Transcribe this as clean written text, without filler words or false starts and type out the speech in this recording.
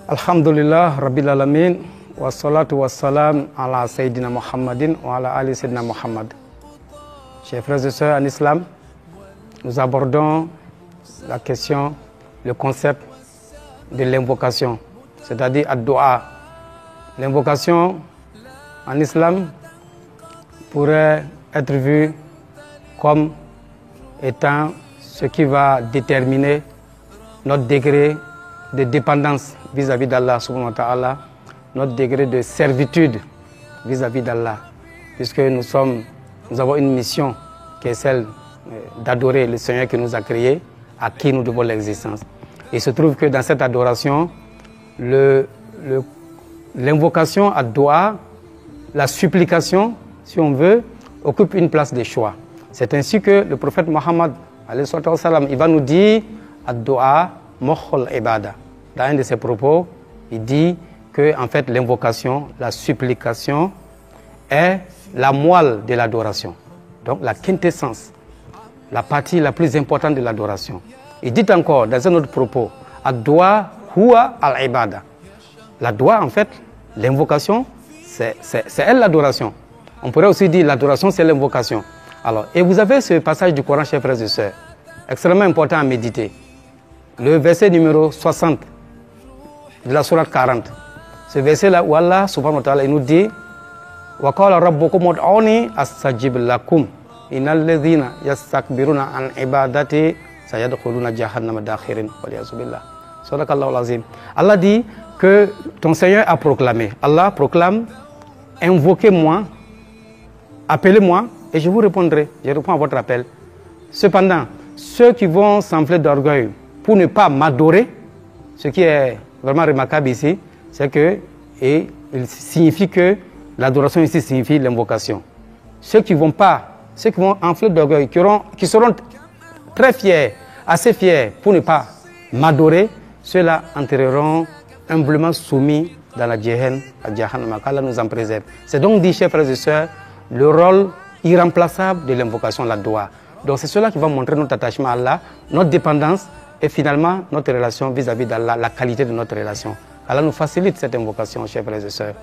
Alhamdulillah Rabbil Alamin wa salatu wa salam ala Sayyidina Muhammadin wa ala ali Sayyidina Muhammad. Chers frères et sœurs en islam, nous abordons la question, le concept de l'invocation, c'est-à-dire ad-dua. L'invocation en islam pourrait être vue comme étant ce qui va déterminer notre degré de dépendance vis-à-vis d'Allah subhanahu wa ta'ala, notre degré de servitude vis-à-vis d'Allah, puisque nous avons une mission qui est celle d'adorer le Seigneur qui nous a créés, à qui nous devons l'existence. Il se trouve que dans cette adoration, l'invocation à dua, la supplication, si on veut, occupe une place de choix. C'est ainsi que le prophète Mohammed, il va nous dire ad-dua mokhol ibada. Dans un de ses propos, il dit que en fait l'invocation, la supplication est la moelle de l'adoration. Donc la quintessence, la partie la plus importante de l'adoration. Il dit encore dans un autre propos, ad-dua huwa al-ibada. La dua en fait, l'invocation, c'est elle l'adoration. On pourrait aussi dire l'adoration c'est l'invocation. Alors, et vous avez ce passage du Coran, chers frères et sœurs, extrêmement important à méditer. Le verset numéro 60 de la sourate 40. Ce verset-là où Allah subhanahu wa ta'ala nous dit wa qala rabbukum ud'uni astajib lakum innal ladhina yastakbiruna an ibadati sayadkhuluna jahannama dakhirin wal yazubillah. Sadaqallahul azim. Allah dit que ton Seigneur a proclamé. Allah proclame, invoquez-moi, appelez-moi et je vous répondrai. Je réponds à votre appel. Cependant, ceux qui vont s'enfler d'orgueil pour ne pas m'adorer, ce qui est vraiment remarquable ici, c'est que, et il signifie que l'adoration ici signifie l'invocation. Ceux qui vont enfler d'orgueil, qui seront très fiers, assez fiers pour ne pas m'adorer, ceux-là entreront humblement soumis dans la Jahannama, qu'Allah nous en préserve. C'est donc dit, chers frères et sœurs, le rôle irremplaçable de l'invocation, la dua. Donc c'est cela qui va montrer notre attachement à Allah, notre dépendance, et finalement, notre relation vis-à-vis d'Allah, la qualité de notre relation. Allah nous facilite cette invocation, chers frères et sœurs.